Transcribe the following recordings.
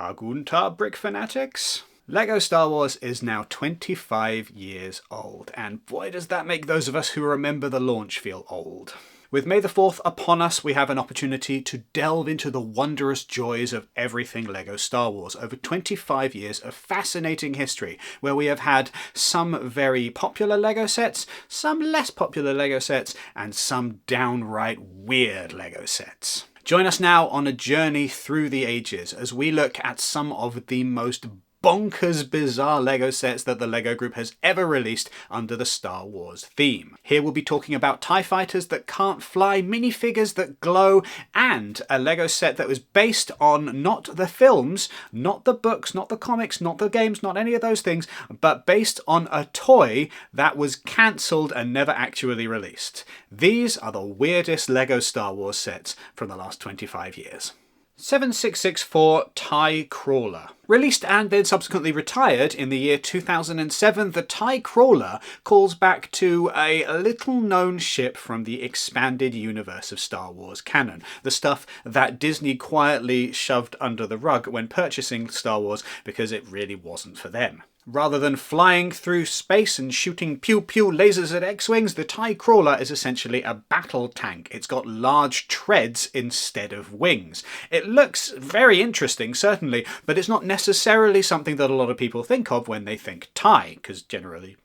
Tag und Tag, Brick Fanatics. LEGO Star Wars is now 25 years old, and boy does that make those of us who remember the launch feel old. With May the 4th upon us, we have an opportunity to delve into the wondrous joys of everything LEGO Star Wars over 25 years of fascinating history, where we have had some very popular LEGO sets, some less popular LEGO sets, and some downright weird LEGO sets. Join us now on a journey through the ages as we look at some of the most bonkers bizarre LEGO sets that the LEGO Group has ever released under the Star Wars theme. Here we'll be talking about TIE fighters that can't fly, minifigures that glow, and a LEGO set that was based on not the films, not the books, not the comics, not the games, not any of those things, but based on a toy that was cancelled and never actually released. These are the weirdest LEGO Star Wars sets from the last 25 years. 7664 TIE Crawler. Released and then subsequently retired in the year 2007, the TIE Crawler calls back to a little-known ship from the expanded universe of Star Wars canon. The stuff that Disney quietly shoved under the rug when purchasing Star Wars because it really wasn't for them. Rather than flying through space and shooting pew-pew lasers at X-Wings, the TIE Crawler is essentially a battle tank. It's got large treads instead of wings. It looks very interesting, certainly, but it's not necessarily something that a lot of people think of when they think TIE, because generally,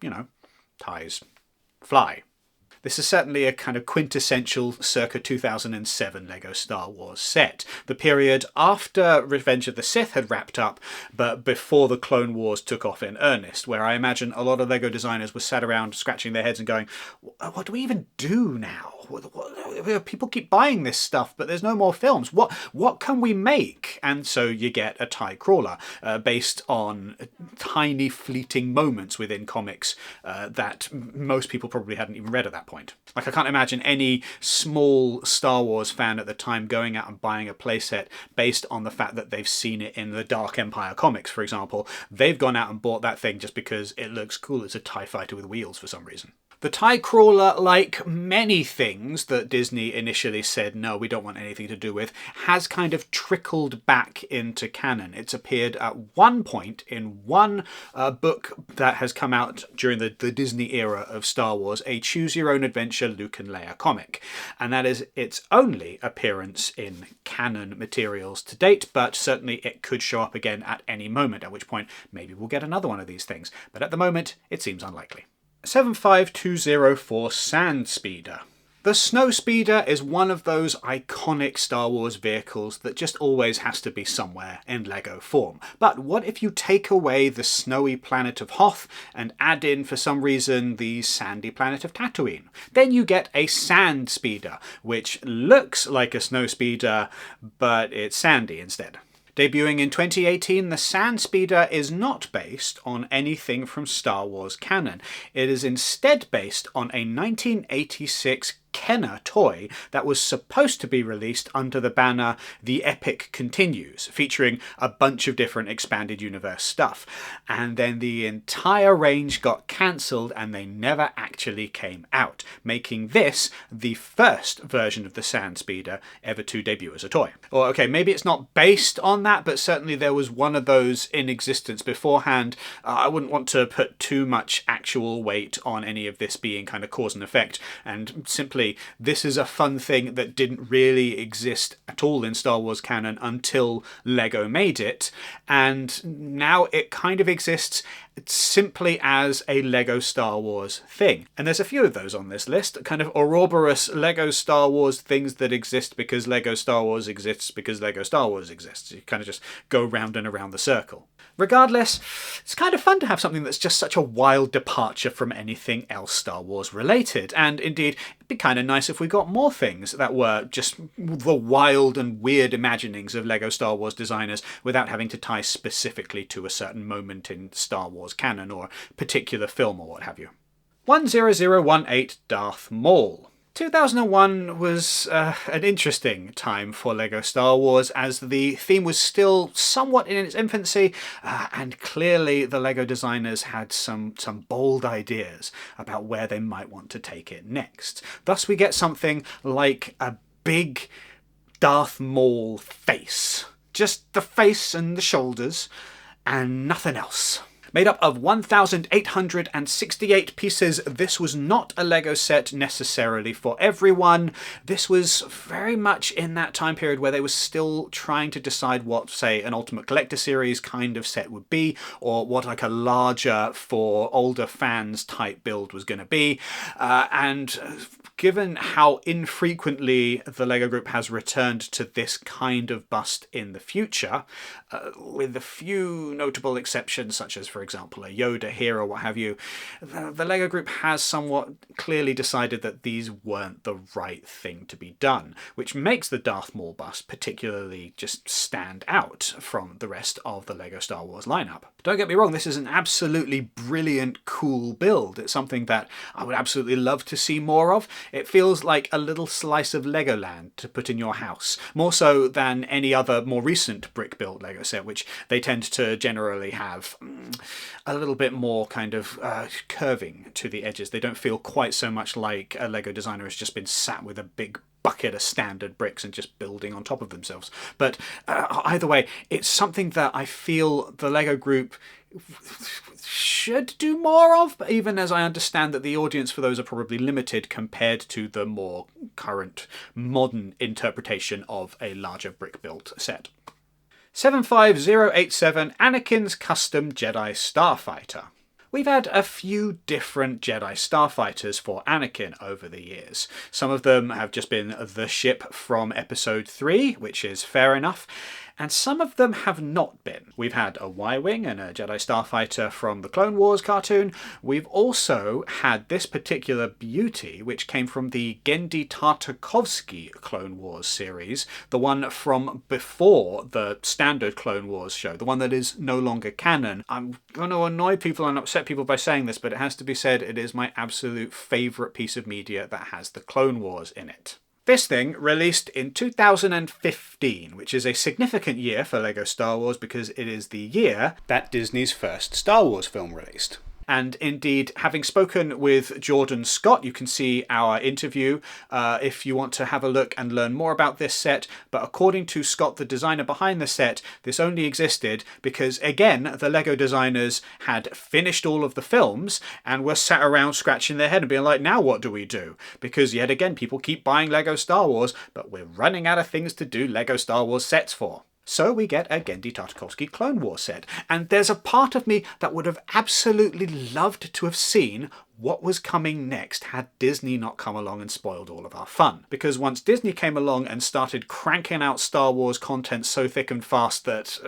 TIEs fly. This is certainly a kind of quintessential circa 2007 LEGO Star Wars set. The period after Revenge of the Sith had wrapped up, but before the Clone Wars took off in earnest, where I imagine a lot of LEGO designers were sat around scratching their heads and going, what do we even do now? People keep buying this stuff, but there's no more films. What can we make? And so you get a TIE Crawler based on tiny fleeting moments within comics that most people probably hadn't even read at that point. Like, I can't imagine any small Star Wars fan at the time going out and buying a playset based on the fact that they've seen it in the Dark Empire comics, for example. They've gone out and bought that thing just because it looks cool. It's a TIE fighter with wheels for some reason. The TIE Crawler, like many things that Disney initially said, no, we don't want anything to do with, has kind of trickled back into canon. It's appeared at one point in one book that has come out during the Disney era of Star Wars, a Choose Your Own Adventure Luke and Leia comic. And that is its only appearance in canon materials to date, but certainly it could show up again at any moment, at which point maybe we'll get another one of these things. But at the moment, it seems unlikely. 75204 Sand Speeder. The Snow Speeder is one of those iconic Star Wars vehicles that just always has to be somewhere in LEGO form. But what if you take away the snowy planet of Hoth and add in, for some reason, the sandy planet of Tatooine? Then you get a Sand Speeder, which looks like a Snow Speeder, but it's sandy instead. Debuting in 2018, the Sand Speeder is not based on anything from Star Wars canon. It is instead based on a 1986 Kenner toy that was supposed to be released under the banner The Epic Continues, featuring a bunch of different expanded universe stuff. And then the entire range got cancelled and they never actually came out, making this the first version of the Sand Speeder ever to debut as a toy. Or okay, maybe it's not based on that, but certainly there was one of those in existence beforehand. I wouldn't want to put too much actual weight on any of this being kind of cause and effect, and simply this is a fun thing that didn't really exist at all in Star Wars canon until LEGO made it, and now it kind of exists simply as a LEGO Star Wars thing. And there's a few of those on this list, kind of Ouroboros LEGO Star Wars things that exist because LEGO Star Wars exists because LEGO Star Wars exists. You kind of just go round and around the circle. Regardless, it's kind of fun to have something that's just such a wild departure from anything else Star Wars related, and indeed it'd be kind of nice if we got more things that were just the wild and weird imaginings of LEGO Star Wars designers without having to tie specifically to a certain moment in Star Wars canon or particular film or what have you. 10018 Darth Maul. 2001 was an interesting time for LEGO Star Wars, as the theme was still somewhat in its infancy, and clearly the LEGO designers had some bold ideas about where they might want to take it next. Thus we get something like a big Darth Maul face. just the face and the shoulders, and nothing else. Made up of 1,868 pieces, this was not a LEGO set necessarily for everyone. This was very much in that time period where they were still trying to decide what, say, an Ultimate Collector Series kind of set would be, or what like a larger for older fans type build was going to be. And given how infrequently the LEGO Group has returned to this kind of bust in the future, with a few notable exceptions such as, for example, a Yoda here or what have you, the LEGO Group has somewhat clearly decided that these weren't the right thing to be done, which makes the Darth Maul Bus particularly just stand out from the rest of the LEGO Star Wars lineup. Don't get me wrong, this is an absolutely brilliant, cool build. It's something that I would absolutely love to see more of. It feels like a little slice of Legoland to put in your house, more so than any other more recent brick-built LEGO set, which they tend to generally have a little bit more kind of curving to the edges. They don't feel quite so much like a LEGO designer has just been sat with a big bucket of standard bricks and just building on top of themselves. But either way, it's something that I feel the LEGO Group should do more of, even as I understand that the audience for those are probably limited compared to the more current modern interpretation of a larger brick-built set. 75087 Anakins Custom Jedi Starfighter. We've had a few different Jedi Starfighters for Anakin over the years. Some of them have just been the ship from Episode 3, which is fair enough, and some of them have not been. We've had a Y-Wing and a Jedi Starfighter from the Clone Wars cartoon. We've also had this particular beauty, which came from the Genndy Tartakovsky Clone Wars series, the one from before the standard Clone Wars show, the one that is no longer canon. I'm going to annoy people and upset people by saying this, but it has to be said, it is my absolute favourite piece of media that has the Clone Wars in it. This thing released in 2015, which is a significant year for LEGO Star Wars because it is the year that Disney's first Star Wars film released. And indeed, having spoken with Jordan Scott, you can see our interview if you want to have a look and learn more about this set. But according to Scott, the designer behind the set, this only existed because, again, the LEGO designers had finished all of the films and were sat around scratching their head and being like, now what do we do? Because yet again, people keep buying LEGO Star Wars, but we're running out of things to do LEGO Star Wars sets for. So we get a Genndy Tartakovsky Clone Wars set. And there's a part of me that would have absolutely loved to have seen what was coming next had Disney not come along and spoiled all of our fun. Because once Disney came along and started cranking out Star Wars content so thick and fast that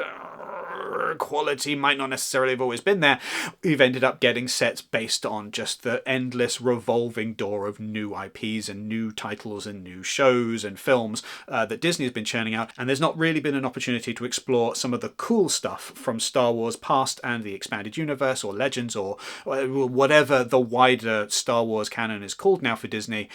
quality might not necessarily have always been there, we've ended up getting sets based on just the endless revolving door of new IPs and new titles and new shows and films that Disney has been churning out, and there's not really been an opportunity to explore some of the cool stuff from Star Wars past and the expanded universe or Legends or whatever the wider Star Wars canon is called now for Disney.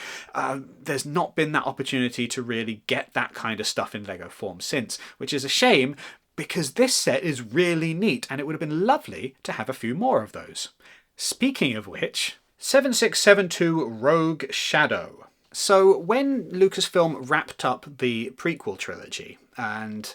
There's not been that opportunity to really get that kind of stuff in LEGO form since, which is a shame, because this set is really neat and it would have been lovely to have a few more of those. Speaking of which, 7672 Rogue Shadow. So when Lucasfilm wrapped up the prequel trilogy and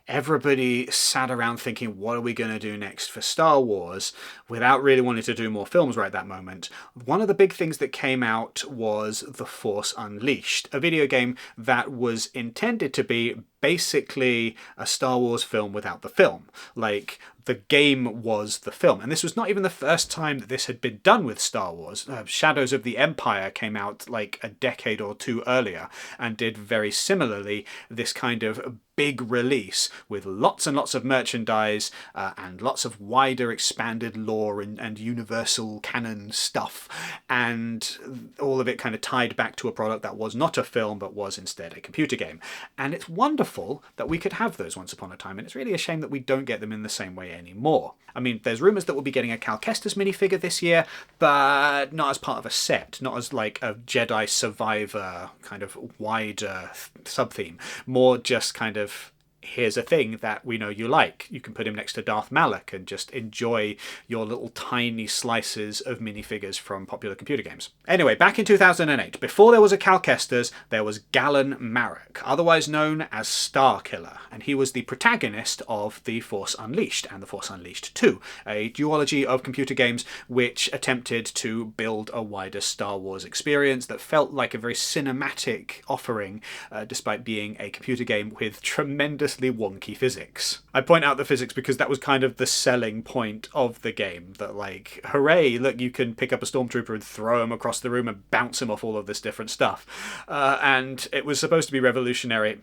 everybody sat around thinking, what are we going to do next for Star Wars, without really wanting to do more films right at that moment, one of the big things that came out was The Force Unleashed, a video game that was intended to be basically a Star Wars film without the film. Like, the game was the film. And this was not even the first time that this had been done with Star Wars. Shadows of the Empire came out like a decade or two earlier and did very similarly this kind of big release with lots and lots of merchandise and lots of wider expanded lore and universal canon stuff, and all of it kind of tied back to a product that was not a film but was instead a computer game. And it's wonderful that we could have those once upon a time, and it's really a shame that we don't get them in the same way anymore. I mean, there's rumours that we'll be getting a Cal Kestis minifigure this year, but not as part of a set, not as like a Jedi Survivor kind of wider sub-theme, more just kind of, here's a thing that we know you like. You can put him next to Darth Malak and just enjoy your little tiny slices of minifigures from popular computer games. Anyway, back in 2008, before there was a Cal Kestis, there was Galen Marek, otherwise known as Starkiller, and he was the protagonist of The Force Unleashed and The Force Unleashed 2, a duology of computer games which attempted to build a wider Star Wars experience that felt like a very cinematic offering, despite being a computer game with tremendously wonky physics. I point out the physics because that was kind of the selling point of the game, that like, hooray, look, you can pick up a stormtrooper and throw him across the room and bounce him off all of this different stuff. And it was supposed to be revolutionary.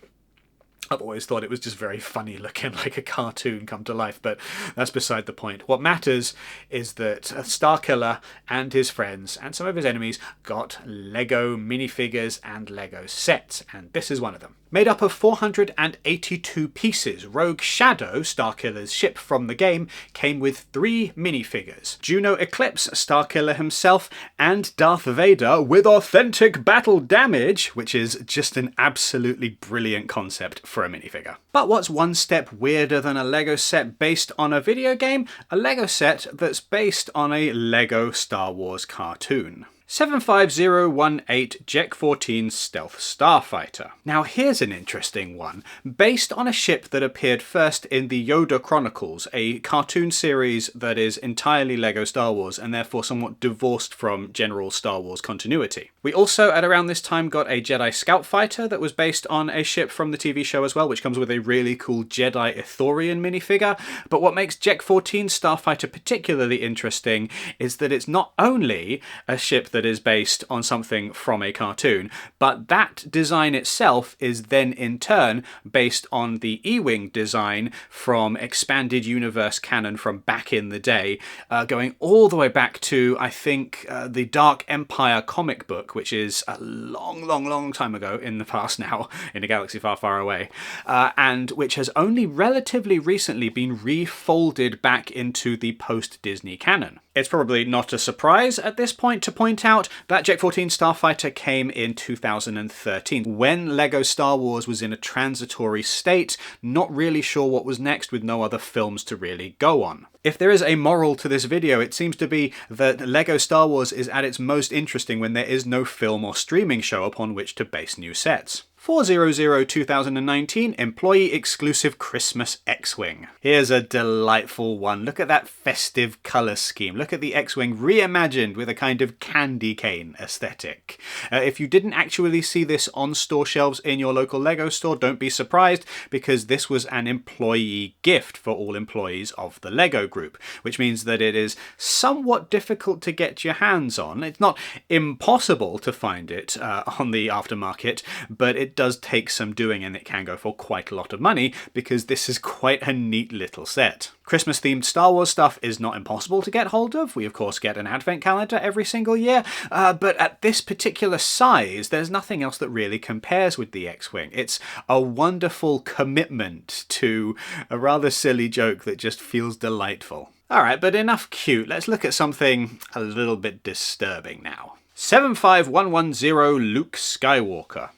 I've always thought it was just very funny looking, like a cartoon come to life, but that's beside the point. What matters is that Starkiller and his friends and some of his enemies got Lego minifigures and Lego sets, and this is one of them. Made up of 482 pieces, Rogue Shadow, Starkiller's ship from the game, came with 3 minifigures. Juno Eclipse, Starkiller himself, and Darth Vader with authentic battle damage, which is just an absolutely brilliant concept for a minifigure. But what's one step weirder than a Lego set based on a video game? A Lego set that's based on a Lego Star Wars cartoon. 75018 Jek 14 Stealth Starfighter. Now here's an interesting one, based on a ship that appeared first in the Yoda Chronicles, a cartoon series that is entirely Lego Star Wars and therefore somewhat divorced from general Star Wars continuity. We also at around this time got a Jedi Scout Fighter that was based on a ship from the TV show as well, which comes with a really cool Jedi Ithorian minifigure. But what makes Jek 14 Starfighter particularly interesting is that it's not only a ship that is based on something from a cartoon, but that design itself is then in turn based on the XWing design from expanded universe canon from back in the day, going all the way back to, I think, the Dark Empire comic book, which is a long time ago in the past now, in a galaxy far, far away, and which has only relatively recently been refolded back into the post-Disney canon. It's probably not a surprise at this point to point out that Jek 14 Starfighter came in 2013, when LEGO Star Wars was in a transitory state, not really sure what was next with no other films to really go on. If there is a moral to this video, it seems to be that LEGO Star Wars is at its most interesting when there is no film or streaming show upon which to base new sets. 400-2019 Employee Exclusive Christmas X-Wing. Here's a delightful one. Look at that festive colour scheme. Look at the X-Wing reimagined with a kind of candy cane aesthetic. If you didn't actually see this on store shelves in your local LEGO store, don't be surprised, because this was an employee gift for all employees of the LEGO group, which means that it is somewhat difficult to get your hands on. It's not impossible to find it on the aftermarket, but it does take some doing, and it can go for quite a lot of money because this is quite a neat little set. Christmas themed Star Wars stuff is not impossible to get hold of. We of course get an advent calendar every single year, but at this particular size there's nothing else that really compares with the X-Wing. It's a wonderful commitment to a rather silly joke that just feels delightful. Alright, but enough cute, let's look at something a little bit disturbing now. 75110 Luke Skywalker.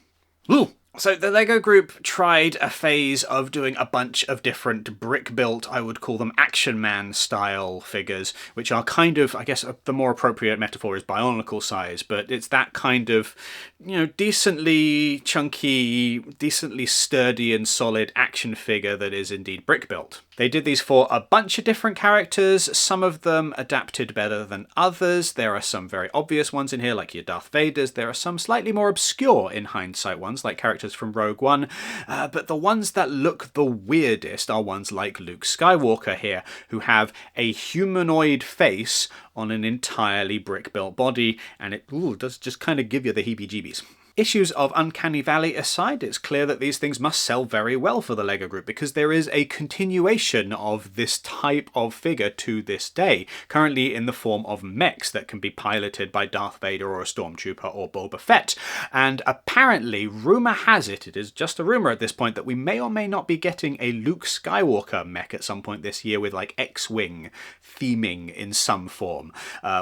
Ooh. So the LEGO group tried a phase of doing a bunch of different brick-built, I would call them Action Man style figures, which are kind of, I guess the more appropriate metaphor is bionicle size, but it's that kind of, you know, decently chunky, decently sturdy and solid action figure that is indeed brick-built. They did these for a bunch of different characters, some of them adapted better than others. There are some very obvious ones in here, like your Darth Vaders. There are some slightly more obscure in hindsight ones, like characters from Rogue One. But the ones that look the weirdest are ones like Luke Skywalker here, who have a humanoid face on an entirely brick-built body, and it does just kind of give you the heebie-jeebies. Issues of Uncanny Valley aside, it's clear that these things must sell very well for the LEGO group because there is a continuation of this type of figure to this day, currently in the form of mechs that can be piloted by Darth Vader or a Stormtrooper or Boba Fett. And apparently, rumour has it, it is just a rumour at this point, that we may or may not be getting a Luke Skywalker mech at some point this year with like X-Wing theming in some form,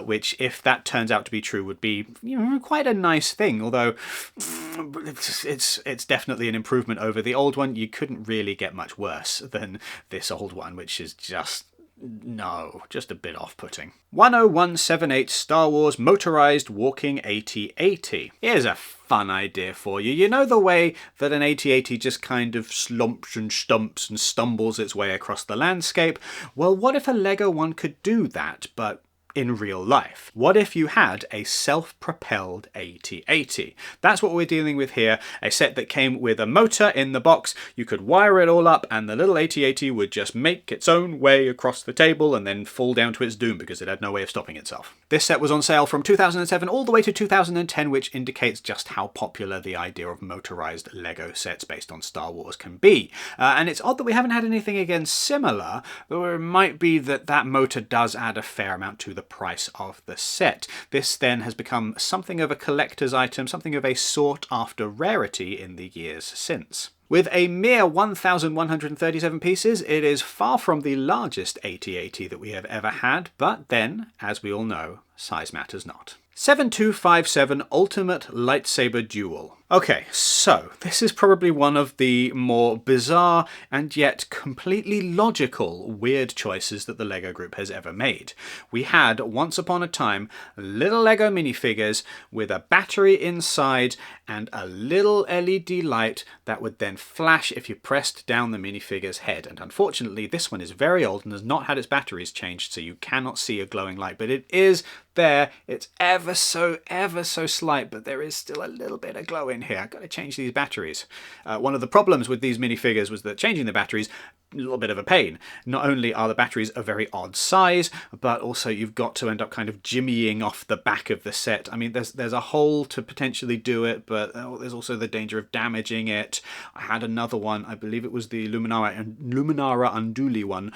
which if that turns out to be true would be, you know, quite a nice thing, although life, it's definitely an improvement over the old one. You couldn't really get much worse than this old one, which is just a bit off-putting. 10178 Star Wars Motorized Walking AT-AT. Here's a fun idea for you. You know the way that an AT-AT just kind of slumps and stumps and stumbles its way across the landscape? Well, what if a Lego one could do that, but in real life? What if you had a self-propelled AT-AT? That's what we're dealing with here, a set that came with a motor in the box. You could wire it all up and the little AT-AT would just make its own way across the table and then fall down to its doom because it had no way of stopping itself. This set was on sale from 2007 all the way to 2010, which indicates just how popular the idea of motorized Lego sets based on Star Wars can be. And it's odd that we haven't had anything again similar, though it might be that that motor does add a fair amount to the price of the set. This then has become something of a collector's item, something of a sought-after rarity in the years since. With a mere 1,137 pieces, it is far from the largest AT-AT that we have ever had, but then, as we all know, size matters not. 7257 Ultimate Lightsaber Duel. Okay, so this is probably one of the more bizarre and yet completely logical weird choices that the Lego group has ever made. We had, once upon a time, little Lego minifigures with a battery inside and a little LED light that would then flash if you pressed down the minifigure's head. And unfortunately, this one is very old and has not had its batteries changed, so you cannot see a glowing light, but it is there. It's ever so slight, but there is still a little bit of glow in here. I've got to change these batteries. One of the problems with these minifigures was that changing the batteries, a little bit of a pain. Not only are the batteries a very odd size, but also you've got to end up kind of jimmying off the back of the set. I mean, there's a hole to potentially do it, but there's also the danger of damaging it. I had another one, I believe it was the Luminara Unduli one,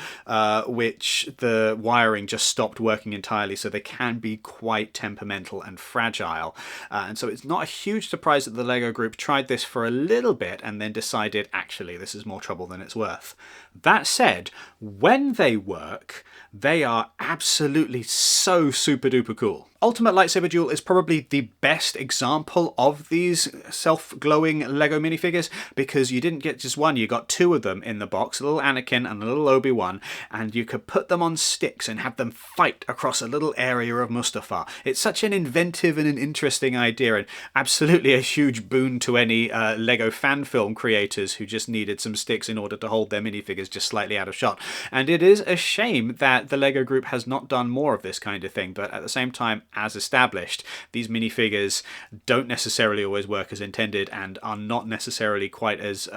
which the wiring just stopped working entirely, so they can be quite temperamental and fragile. And so it's not a huge surprise that the Lego group tried this for a little bit and then decided, actually, this is more trouble than it's worth. That said, when they work, they are absolutely so super duper cool. Ultimate Lightsaber Duel is probably the best example of these self-glowing Lego minifigures because you didn't get just one, you got two of them in the box, a little Anakin and a little Obi-Wan, and you could put them on sticks and have them fight across a little area of Mustafar. It's such an inventive and an interesting idea, and absolutely a huge boon to any Lego fan film creators who just needed some sticks in order to hold their minifigures just slightly out of shot. And it is a shame that the Lego group has not done more of this kind of thing, but at the same time, as established, these minifigures don't necessarily always work as intended and are not necessarily quite as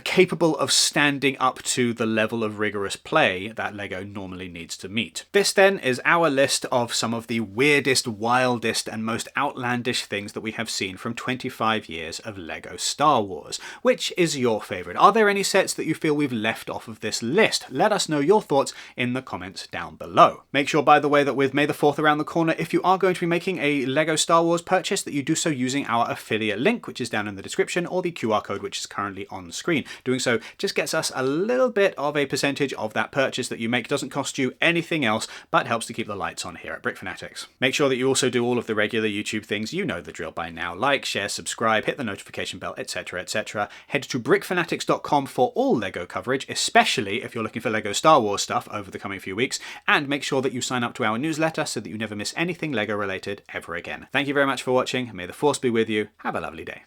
capable of standing up to the level of rigorous play that Lego normally needs to meet. This then is our list of some of the weirdest, wildest and most outlandish things that we have seen from 25 years of Lego Star Wars. Which is your favourite? Are there any sets that you feel we've left off of this list? Let us know your thoughts in the comments down below. Make sure, by the way, that with May the 4th around the corner, if you are going to be making a Lego Star Wars purchase, that you do so using our affiliate link, which is down in the description, or the QR code, which is currently on screen. Doing so just gets us a little bit of a percentage of that purchase that you make. Doesn't cost you anything else, but helps to keep the lights on here at Brick Fanatics. Make sure that you also do all of the regular YouTube things. You know the drill by now. Like, share, subscribe, hit the notification bell, etc, etc. Head to brickfanatics.com for all Lego coverage, especially if you're looking for Lego Star Wars stuff over the coming few weeks. And make sure that you sign up to our newsletter so that you never miss anything Lego related ever again. Thank you very much for watching. May the Force be with you. Have a lovely day.